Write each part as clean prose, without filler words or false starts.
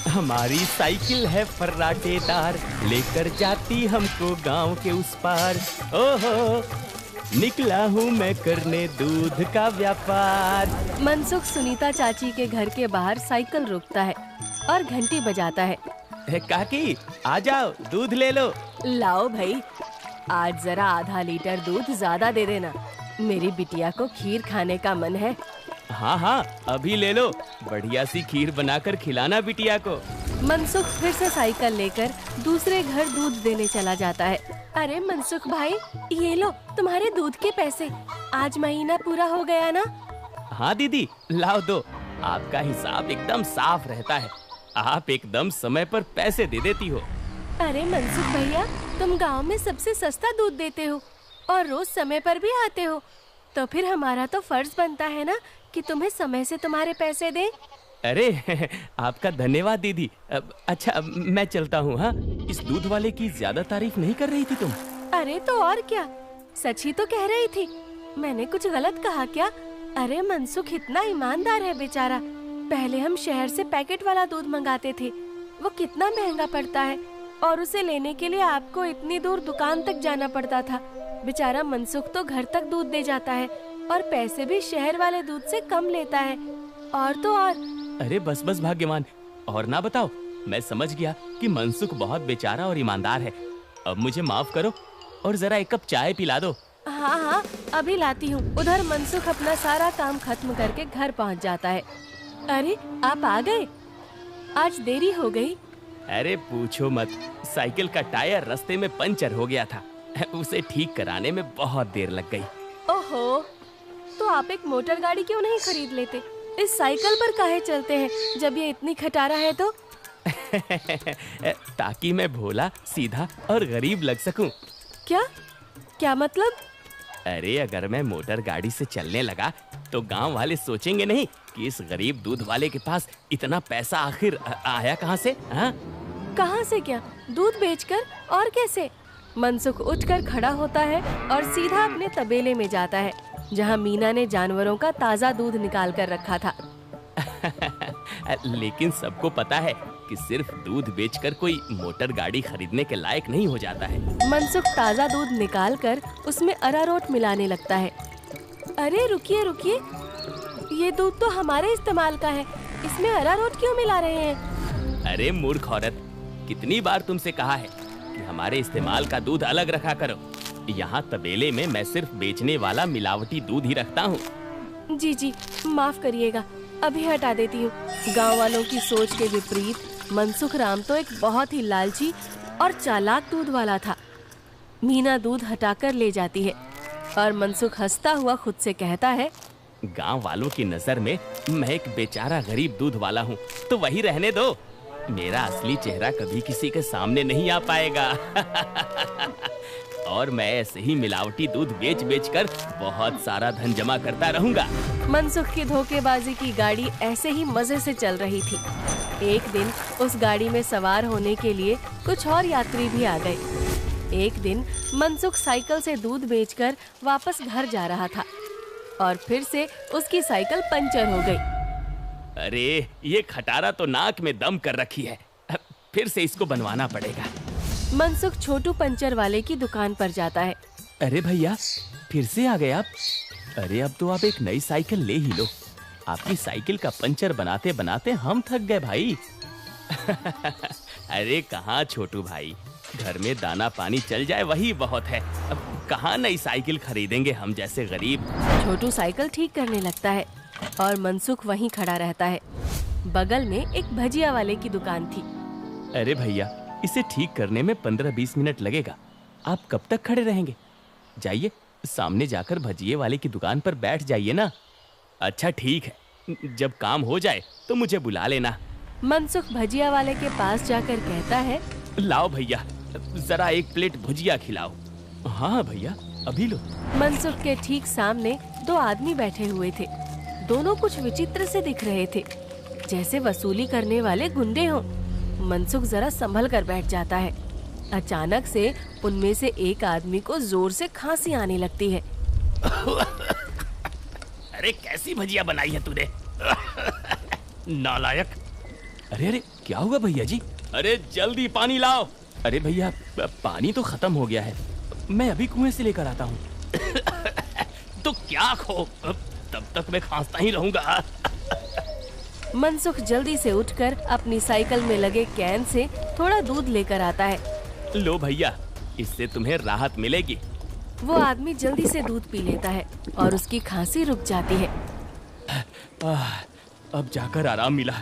हमारी साइकिल है फर्राटेदार, लेकर जाती हमको गांव के उस पार। ओहो, निकला हूँ मैं करने दूध का व्यापार। मनसुख सुनीता चाची के घर के बाहर साइकिल रोकता है और घंटी बजाता है। काकी, आ जाओ, दूध ले लो। लाओ भाई, आज जरा आधा लीटर दूध ज्यादा दे देना, मेरी बिटिया को खीर खाने का मन है। हाँ हाँ, अभी ले लो, बढ़िया सी खीर बनाकर खिलाना बिटिया को। मनसुख फिर से साइकिल लेकर दूसरे घर दूध देने चला जाता है। अरे मनसुख भाई, ये लो तुम्हारे दूध के पैसे, आज महीना पूरा हो गया ना? हाँ दीदी, लाओ दो, आपका हिसाब एकदम साफ रहता है, आप एकदम समय पर पैसे दे देती हो। अरे मनसुख भैया, तुम गांव में सबसे सस्ता दूध देते हो और रोज समय पर भी आते हो, तो फिर हमारा तो फर्ज बनता है ना कि तुम्हें समय से तुम्हारे पैसे दें। अरे आपका धन्यवाद दीदी। अच्छा, मैं चलता हूँ। हाँ, इस दूध वाले की ज्यादा तारीफ नहीं कर रही थी तुम? अरे तो और क्या, सच ही तो कह रही थी, मैंने कुछ गलत कहा क्या? अरे मनसुख इतना ईमानदार है बेचारा। पहले हम शहर से पैकेट वाला दूध मंगाते थे, वो कितना महंगा पड़ता है, और उसे लेने के लिए आपको इतनी दूर दुकान तक जाना पड़ता था। बेचारा मनसुख तो घर तक दूध दे जाता है और पैसे भी शहर वाले दूध से कम लेता है। और तो और। अरे बस बस भाग्यवान, और ना बताओ, मैं समझ गया कि मनसुख बहुत बेचारा और ईमानदार है। अब मुझे माफ करो और जरा एक कप चाय पिला दो। हाँ हाँ, अभी लाती हूँ। उधर मनसुख अपना सारा काम खत्म करके घर पहुँच जाता है। अरे आप आ गए, आज देरी हो गई। अरे पूछो मत, साइकिल का टायर रास्ते में पंचर हो गया था, उसे ठीक कराने में बहुत देर लग गई। ओहो, तो आप एक मोटर गाड़ी क्यों नहीं खरीद लेते? इस साइकिल पर काहे चलते हैं जब ये इतनी खटारा है तो? ताकि मैं भोला, सीधा और गरीब लग सकूं। क्या क्या मतलब? अरे अगर मैं मोटर गाड़ी से चलने लगा तो गांव वाले सोचेंगे नहीं कि इस गरीब दूध वाले के पास इतना पैसा आखिर आया कहां से? हाँ, कहां से क्या? दूध बेचकर? और कैसे? मनसुख उठकर खड़ा होता है और सीधा अपने तबेले में जाता है, जहां मीना ने जानवरों का ताजा दूध निकाल कर रखा था। लेकिन सबको पता है कि सिर्फ दूध बेचकर कोई मोटर गाड़ी खरीदने के लायक नहीं हो जाता है। मनसुख ताजा दूध निकालकर उसमें अरारोट मिलाने लगता है। अरे रुकिए रुकिए, ये दूध तो हमारे इस्तेमाल का है, इसमें अरारोट क्यों मिला रहे हैं? अरे मूर्ख औरत, कितनी बार तुमसे कहा है कि हमारे इस्तेमाल का दूध अलग रखा करो। यहाँ तबेले में मैं सिर्फ बेचने वाला मिलावटी दूध ही रखता हूँ। जी जी, माफ करिएगा, अभी हटा देती हूँ। गांव वालों की सोच के विपरीत मनसुख राम तो एक बहुत ही लालची और चालाक दूध वाला था। मीना दूध हटाकर ले जाती है और मनसुख हंसता हुआ खुद से कहता है, गांव वालों की नजर में मैं एक बेचारा गरीब दूध वाला हूँ, तो वही रहने दो। मेरा असली चेहरा कभी किसी के सामने नहीं आ पाएगा। और मैं ऐसे ही मिलावटी दूध बेच बेच कर बहुत सारा धन जमा करता रहूंगा। मनसुख की धोखेबाजी की गाड़ी ऐसे ही मजे से चल रही थी। एक दिन उस गाड़ी में सवार होने के लिए कुछ और यात्री भी आ गए। एक दिन मनसुख साइकिल से दूध बेचकर वापस घर जा रहा था और फिर से उसकी साइकिल पंचर हो गई। अरे ये खटारा तो नाक में दम कर रखी है, फिर से इसको बनवाना पड़ेगा। मनसुख छोटू पंचर वाले की दुकान पर जाता है। अरे भैया, फिर से आ गए आप? अरे अब तो आप एक नई साइकिल ले ही लो, आपकी साइकिल का पंचर बनाते बनाते हम थक गए भाई। अरे कहाँ छोटू भाई, घर में दाना पानी चल जाए वही बहुत है, अब कहाँ नई साइकिल खरीदेंगे हम जैसे गरीब। छोटू साइकिल ठीक करने लगता है और मनसुख वहीं खड़ा रहता है। बगल में एक भजिया वाले की दुकान थी। अरे भैया, इसे ठीक करने में 15-20 मिनट लगेगा, आप कब तक खड़े रहेंगे? जाइए, सामने जाकर भजिए वाले की दुकान पर बैठ जाइए ना। अच्छा ठीक है, जब काम हो जाए तो मुझे बुला लेना। मनसुख भजिया वाले के पास जाकर कहता है, लाओ भैया, जरा एक प्लेट भुजिया खिलाओ। हाँ भैया, अभी लो। मनसुख के ठीक सामने दो आदमी बैठे हुए थे। दोनों कुछ विचित्र से दिख रहे थे, जैसे वसूली करने वाले गुंडे हों। मनसुख जरा संभल कर बैठ जाता है। अचानक से उनमें से एक आदमी को जोर से खांसी आने लगती है। अरे कैसी भजिया बनाई है तूने? नालायक, अरे अरे क्या हुआ भैया जी? अरे जल्दी पानी लाओ। अरे भैया पानी तो खत्म हो गया है, मैं अभी कुएं से लेकर आता हूँ। तो क्या खो, तब तक मैं खांसता ही रहूंगा। मनसुख जल्दी से उठकर अपनी साइकिल में लगे कैन से थोड़ा दूध लेकर आता है। लो भैया, इससे तुम्हें राहत मिलेगी। वो आदमी जल्दी से दूध पी लेता है और उसकी खांसी रुक जाती है। अब जाकर आराम मिला,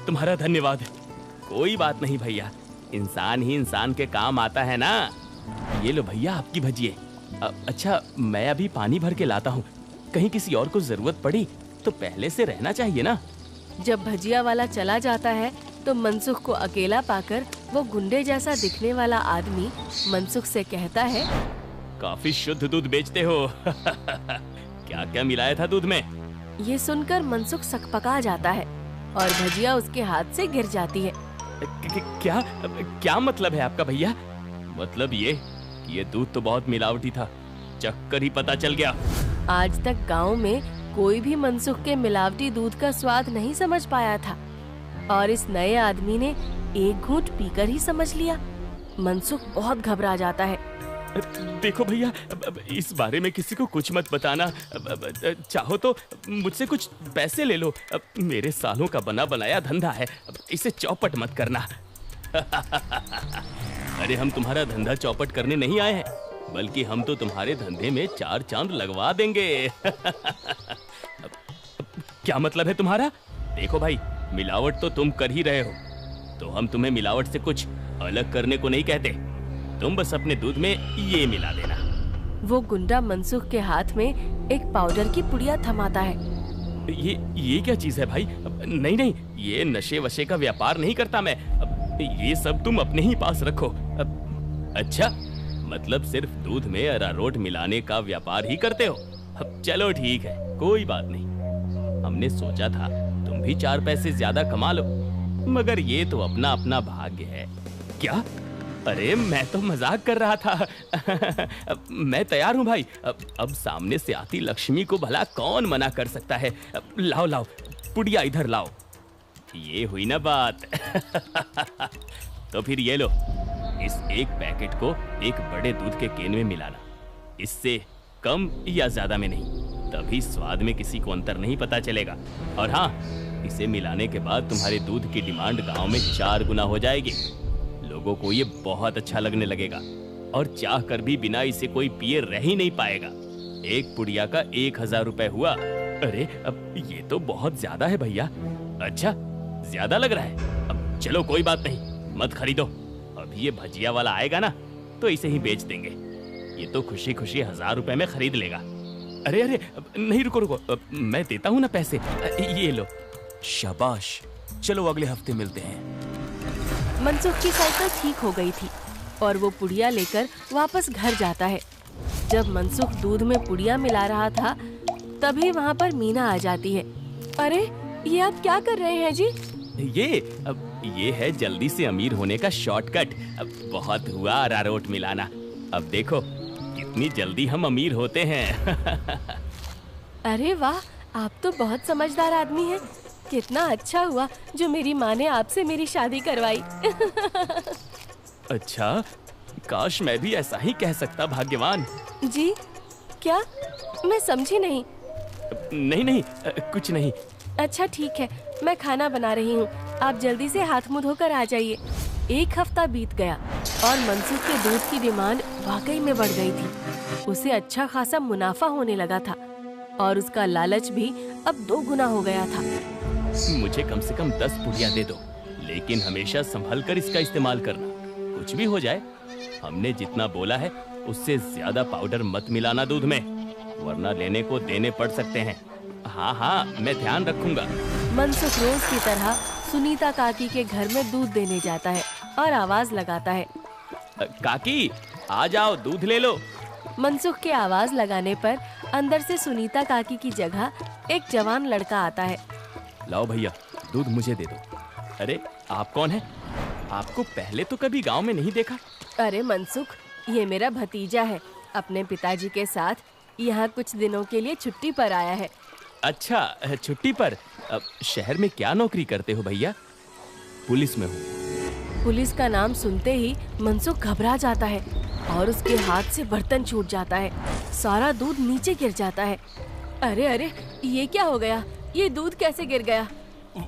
तुम्हारा धन्यवाद। कोई बात नहीं भैया, इंसान ही इंसान के काम आता है ना। ये लो भैया आपकी भजिए। अच्छा मैं अभी पानी भर के लाता हूँ, कहीं किसी और को जरूरत पड़ी तो पहले से रहना चाहिए ना। जब भजिया वाला चला जाता है तो मनसुख को अकेला पाकर वो गुंडे जैसा दिखने वाला आदमी मनसुख से कहता है, काफी शुद्ध दूध बेचते हो। क्या क्या मिलाया था दूध में? ये सुनकर मनसुख सकपका जाता है और भजिया उसके हाथ से गिर जाती है। क्या क्या मतलब है आपका भैया? मतलब ये कि ये दूध तो बहुत मिलावटी था, चक्कर ही पता चल गया। आज तक गांव में कोई भी मनसुख के मिलावटी दूध का स्वाद नहीं समझ पाया था और इस नए आदमी ने एक घूंट पीकर ही समझ लिया। मनसुख बहुत घबरा जाता है। देखो भैया, इस बारे में किसी को कुछ मत बताना। चाहो तो मुझसे कुछ पैसे ले लो, मेरे सालों का बना बनाया धंधा है, इसे चौपट मत करना। अरे हम तुम्हारा धंधा चौपट करने नहीं आए हैं, बल्कि हम तो तुम्हारे धंधे में 4 चांद लगवा देंगे। क्या मतलब है तुम्हारा? देखो भाई, मिलावट तो तुम कर ही रहे हो, तो हम तुम्हें मिलावट से कुछ अलग करने को नहीं कहते। तुम बस अपने दूध में ये मिला देना। वो गुंडा मनसुख के हाथ में एक पाउडर की पुड़िया थमाता है। ये क्या चीज है भाई? नहीं नहीं, ये नशे वशे का व्यापार नहीं करता मैं। ये सब तुम अपने ही पास रखो। अच्छा, मतलब सिर्फ दूध में अरारोट मिलाने का व्यापार ही करते हो? चलो ठीक है, कोई बात नहीं। हमने सोचा था तुम भी 4 पैसे ज्यादा कमा लो, मगर ये तो अपना अपना भाग्य है। क्या? अरे मैं तो मजाक कर रहा था। मैं तैयार हूँ भाई। अब सामने से आती लक्ष्मी को भला कौन मना कर सकता है। लाओ लाओ, पुड़िया इधर लाओ। ये हुई ना बात। तो फिर ये लो, इस एक पैकेट को एक बड़े दूध के केन में मिलाना। इससे कम या ज्यादा में नहीं, तभी स्वाद में किसी को अंतर नहीं पता चलेगा। और हाँ, इसे मिलाने के बाद तुम्हारे दूध की डिमांड गांव में 4 गुना हो जाएगी। लोगों को ये बहुत अच्छा लगने लगेगा और चाह कर भी बिना इसे कोई पिए रह ही नहीं पाएगा। एक पुड़िया का 1000 रुपए हुआ। अरे अब ये तो बहुत ज्यादा है भैया। अच्छा, ज्यादा लग रहा है? अब चलो कोई बात नहीं, मत खरीदो। अभी ये भजिया वाला आएगा ना, तो इसे ही बेच देंगे। ये तो खुशी खुशी 1000 रुपए में खरीद लेगा। अरे अरे नहीं, रुको रुको, मैं देता हूँ ना पैसे। ये लो। शाबाश, चलो अगले हफ्ते मिलते हैं। मनसुख की साइकिल ठीक हो गई थी और वो पुड़िया लेकर वापस घर जाता है। जब मनसुख दूध में पुड़िया मिला रहा था, तभी वहाँ पर मीना आ जाती है। अरे ये आप क्या कर रहे हैं जी? ये है जल्दी से अमीर होने का शॉर्टकट। बहुत हुआ अरारोट मिलाना, अब देखो कितनी जल्दी हम अमीर होते हैं। अरे वाह, आप तो बहुत समझदार आदमी हैं। कितना अच्छा हुआ जो मेरी माँ ने आपसे मेरी शादी करवाई। अच्छा, काश मैं भी ऐसा ही कह सकता, भाग्यवान। जी क्या? मैं समझी नहीं। नहीं नहीं, कुछ नहीं। अच्छा ठीक है, मैं खाना बना रही हूँ, आप जल्दी से हाथ मुंह धोकर आ जाइए। 1 हफ्ता बीत गया और मनसुख के दूध की डिमांड वाकई में बढ़ गई थी। उसे अच्छा खासा मुनाफा होने लगा था और उसका लालच भी अब 2 गुना हो गया था। मुझे कम से कम 10 पुड़िया दे दो, लेकिन हमेशा संभल कर इसका इस्तेमाल करना। कुछ भी हो जाए, हमने जितना बोला है उससे ज्यादा पाउडर मत मिलाना दूध में, वरना लेने को देने पड़ सकते हैं। हाँ हाँ, मैं ध्यान रखूंगा। मनसुख रोज की तरह सुनीता काकी के घर में दूध देने जाता है और आवाज लगाता है, काकी आ जाओ, दूध ले लो। मनसुख के आवाज लगाने पर अंदर से सुनीता काकी की जगह एक जवान लड़का आता है। लाओ भैया, दूध मुझे दे दो। अरे आप कौन है? आपको पहले तो कभी गांव में नहीं देखा। अरे मनसुख, ये मेरा भतीजा है, अपने पिताजी के साथ यहाँ कुछ दिनों के लिए छुट्टी पर आया है। अच्छा, छुट्टी पर? शहर में क्या नौकरी करते हो भैया? पुलिस में हूँ। पुलिस का नाम सुनते ही मनसुख घबरा जाता है और उसके हाथ से बर्तन छूट जाता है। सारा दूध नीचे गिर जाता है। अरे अरे, ये क्या हो गया? ये दूध कैसे गिर गया?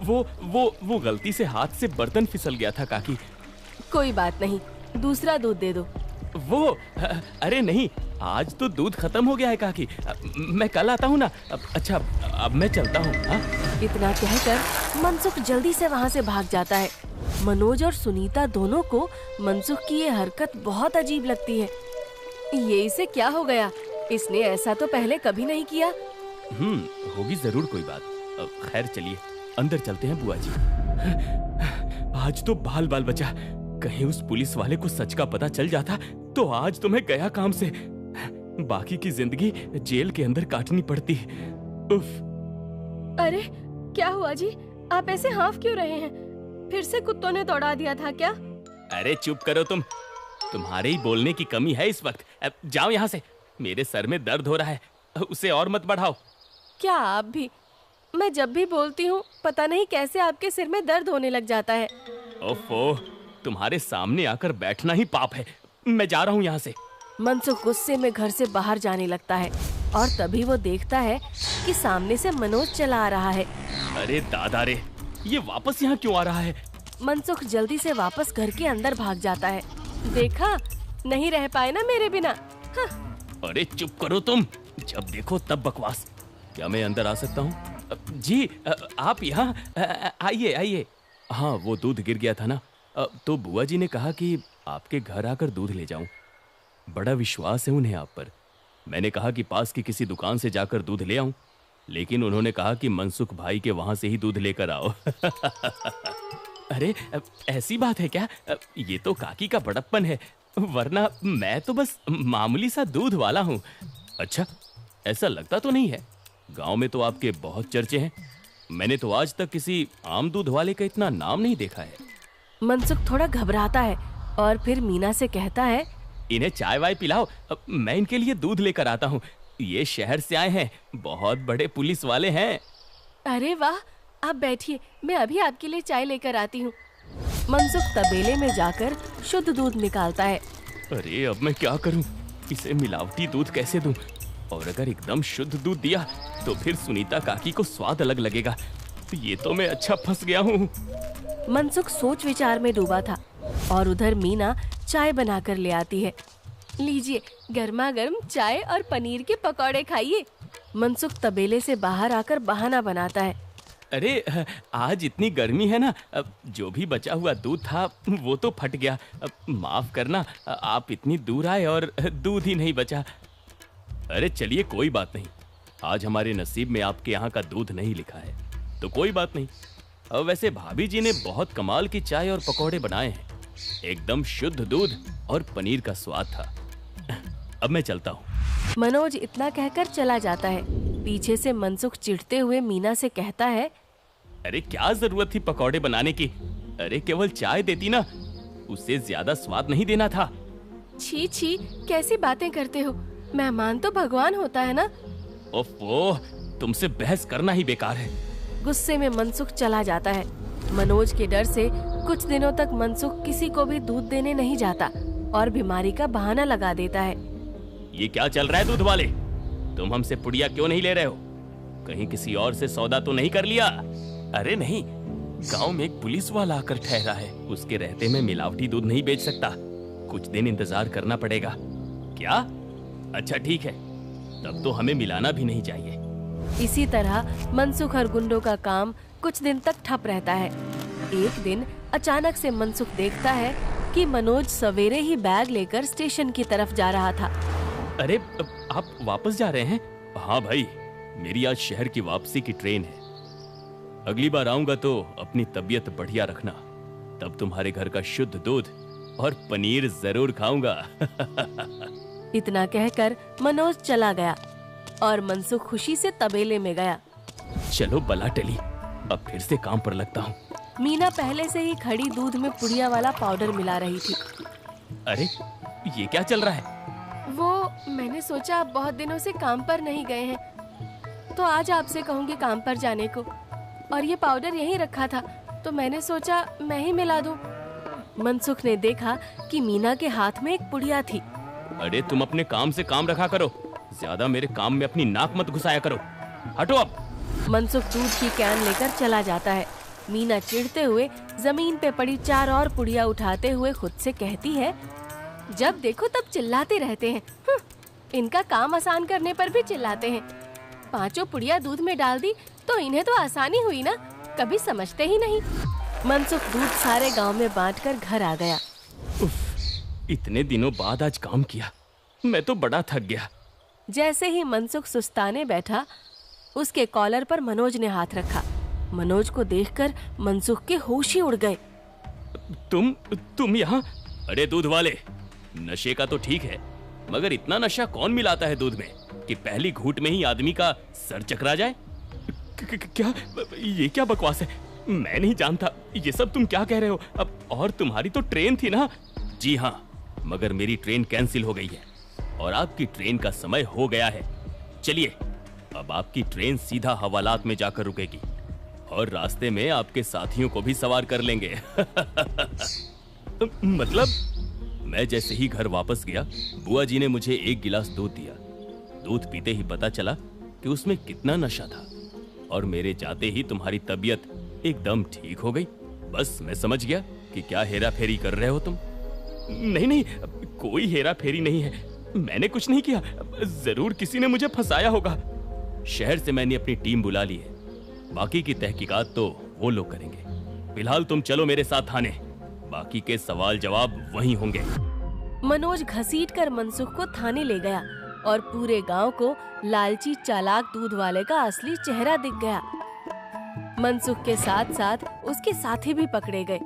वो गलती से हाथ से बर्तन फिसल गया था काकी। कोई बात नहीं, दूसरा दूध दे दो। अरे नहीं, आज तो दूध खत्म हो गया है काकी। मैं कल आता हूँ ना। अच्छा, अब मैं चलता हूँ। इतना कहकर मनसुख जल्दी से वहाँ से भाग जाता है। मनोज और सुनीता दोनों को मनसुख की ये हरकत बहुत अजीब लगती है। ये इसे क्या हो गया? इसने ऐसा तो पहले कभी नहीं किया। होगी जरूर कोई बात। खैर चलिए अंदर चलते हैं बुआ जी। आज तो बाल बाल बचा। कहीं उस पुलिस वाले को सच का पता चल जाता तो आज तो मैं गया काम से। बाकी की जिंदगी जेल के अंदर काटनी पड़ती। उफ। अरे क्या हुआ जी? आप ऐसे हाफ क्यों रहे हैं? फिर से कुत्तों ने दौड़ा दिया था क्या? अरे चुप करो तुम। तुम्हारे ही बोलने की कमी है इस वक्त। अब जाओ यहाँ से। मेरे सर में दर्द हो रहा है, उसे और मत बढ़ाओ। क्या आप भी? मैं जब भी बोलती हूँ पता नहीं कैसे आपके सिर में दर्द होने लग जाता है। ओफो, तुम्हारे सामने आकर बैठना ही पाप है। मैं जा रहा हूँ यहाँ से। मनसुख गुस्से में घर से बाहर जाने लगता है और तभी वो देखता है कि सामने से मनोज चला आ रहा है। अरे दादा रे, ये वापस यहाँ क्यों आ रहा है? मनसुख जल्दी से वापस घर के अंदर भाग जाता है। देखा, नहीं रह पाए ना मेरे बिना। हाँ। अरे चुप करो तुम, जब देखो तब बकवास। क्या मैं अंदर आ सकता हूँ? जी आप यहाँ आइए आइए। हाँ, वो दूध गिर गया था ना, तो बुआ जी ने कहा कि आपके घर आकर दूध ले जाऊं। बड़ा विश्वास है उन्हें आप पर। मैंने कहा कि पास की किसी दुकान से जाकर दूध ले आऊं, लेकिन उन्होंने कहा कि मनसुख भाई के वहां से ही दूध लेकर आओ। अरे ऐसी बात है क्या? ये तो काकी का बड़प्पन है, वरना मैं तो बस मामूली सा दूध वाला हूँ। अच्छा, ऐसा लगता तो नहीं है। गांव में तो आपके बहुत चर्चे हैं। मैंने तो आज तक किसी आम दूध वाले का इतना नाम नहीं देखा है। मनसुख थोड़ा घबराता है और फिर मीना से कहता है, इन्हें चाय वाय पिलाओ, मैं इनके लिए दूध लेकर आता हूँ। ये शहर से आए हैं, बहुत बड़े पुलिस वाले हैं। अरे वाह, आप बैठिए, मैं अभी आपके लिए चाय लेकर आती हूँ। मनसुख तबेले में जाकर शुद्ध दूध निकालता है। अरे अब मैं क्या करूँ? इसे मिलावटी दूध कैसे दूँ? और अगर एकदम शुद्ध दूध दिया तो फिर सुनीता काकी को स्वाद अलग लगेगा। ये तो मैं अच्छा फंस गया हूँ। मनसुख सोच विचार में डूबा था और उधर मीना चाय बनाकर ले आती है। लीजिए, गर्मा गर्म चाय और पनीर के पकौड़े खाइए। मनसुख तबेले से बाहर आकर बहाना बनाता है। अरे आज इतनी गर्मी है ना, जो भी बचा हुआ दूध था वो तो फट गया। माफ करना, आप इतनी दूर आए और दूध ही नहीं बचा। अरे चलिए कोई बात नहीं, आज हमारे नसीब में आपके यहाँ का दूध नहीं लिखा है तो कोई बात नहीं। वैसे भाभी जी ने बहुत कमाल की चाय और पकौड़े बनाए हैं। एकदम शुद्ध दूध और पनीर का स्वाद था। अब मैं चलता हूँ। मनोज इतना कहकर चला जाता है। पीछे से मनसुख चिढ़ते हुए मीना से कहता है, अरे क्या जरूरत थी पकौड़े बनाने की? अरे केवल चाय देती ना, उससे ज्यादा स्वाद नहीं देना था। छी छी, कैसी बातें करते हो? मेहमान तो भगवान होता है ना। ओफो, तुमसे बहस करना ही बेकार है। गुस्से में मनसुख चला जाता है। मनोज के डर से कुछ दिनों तक मनसुख किसी को भी दूध देने नहीं जाता और बीमारी का बहाना लगा देता है। ये क्या चल रहा है दूध वाले? तुम हमसे पुड़िया क्यों नहीं ले रहे हो? कहीं किसी और से सौदा तो नहीं कर लिया? अरे नहीं, गांव में एक पुलिस वाला आकर ठहरा है, उसके रहते मैं मिलावटी दूध नहीं बेच सकता। कुछ दिन इंतजार करना पड़ेगा। क्या? अच्छा ठीक है, तब तो हमें मिलाना भी नहीं चाहिए। इसी तरह मनसुख और गुंडों का काम कुछ दिन तक ठप रहता है। एक दिन अचानक से मनसुख देखता है कि मनोज सवेरे ही बैग लेकर स्टेशन की तरफ जा रहा था। अरे आप वापस जा रहे हैं? हाँ भाई, मेरी आज शहर की वापसी की ट्रेन है। अगली बार आऊंगा तो अपनी तबीयत बढ़िया रखना, तब तुम्हारे घर का शुद्ध दूध और पनीर जरूर खाऊंगा। इतना कहकर मनोज चला गया और मनसुख खुशी से तबेले में गया। चलो बला टली, अब फिर से काम पर लगता हूँ। मीना पहले से ही खड़ी दूध में पुड़िया वाला पाउडर मिला रही थी। अरे ये क्या चल रहा है? वो मैंने सोचा आप बहुत दिनों से काम पर नहीं गए हैं तो आज आपसे कहूँगी काम पर जाने को, और ये पाउडर यहीं रखा था, तो मैंने सोचा मैं ही मिला दूं। मनसुख ने देखा कि मीना के हाथ में एक पुड़िया थी। अरे तुम अपने काम से काम रखा करो, ज्यादा मेरे काम में अपनी नाक मत घुसाया करो। हटो अब। मनसुख दूध की कैन लेकर चला जाता है। मीना चिढ़ते हुए जमीन पे पड़ी 4 और पुड़िया उठाते हुए खुद से कहती है, जब देखो तब चिल्लाते रहते हैं। इनका काम आसान करने पर भी चिल्लाते हैं। 5 पुड़िया दूध में डाल दी तो इन्हें तो आसानी हुई ना, कभी समझते ही नहीं। मनसुख दूध सारे गांव में बांटकर घर आ गया। उफ, इतने दिनों बाद आज काम किया, मैं तो बड़ा थक गया। जैसे ही मनसुख सुस्ताने बैठा, उसके कॉलर पर मनोज ने हाथ रखा। मनोज को देखकर मनसुख के होश ही उड़ गए। तुम यहाँ? अरे दूध वाले, नशे का तो ठीक है, मगर इतना नशा कौन मिलाता है दूध में कि पहली घूंट में ही आदमी का सर चकरा जाए? क्या ये क्या बकवास है? मैं नहीं जानता ये सब तुम क्या कह रहे हो। अब और तुम्हारी तो ट्रेन थी ना? जी हाँ, मगर मेरी ट्रेन कैंसिल हो गई है और आपकी ट्रेन का समय हो गया है। चलिए, अब आपकी ट्रेन सीधा हवालात में जाकर रुकेगी और रास्ते में आपके साथियों को भी सवार कर लेंगे। मतलब मैं जैसे ही घर वापस गया, बुआ जी ने मुझे 1 गिलास दूध दिया। दूध पीते ही पता चला कि उसमें कितना नशा था और मेरे जाते ही तुम्हारी तबीयत एकदम ठीक हो गई। बस मैं समझ गया कि क्या हेरा फेरी कर रहे हो तुम। नहीं, कोई हेरा फेरी नहीं है, मैंने कुछ नहीं किया। जरूर किसी ने मुझे फंसाया होगा। शहर से मैंने अपनी टीम बुला ली है, बाकी की तहकीकात तो वो लोग करेंगे। फिलहाल तुम चलो मेरे साथ थाने, बाकी के सवाल जवाब वहीं होंगे। मनोज घसीटकर मनसुख को थाने ले गया और पूरे गांव को लालची चालाक दूध वाले का असली चेहरा दिख गया। मनसुख के साथ साथ उसके साथी भी पकड़े गए।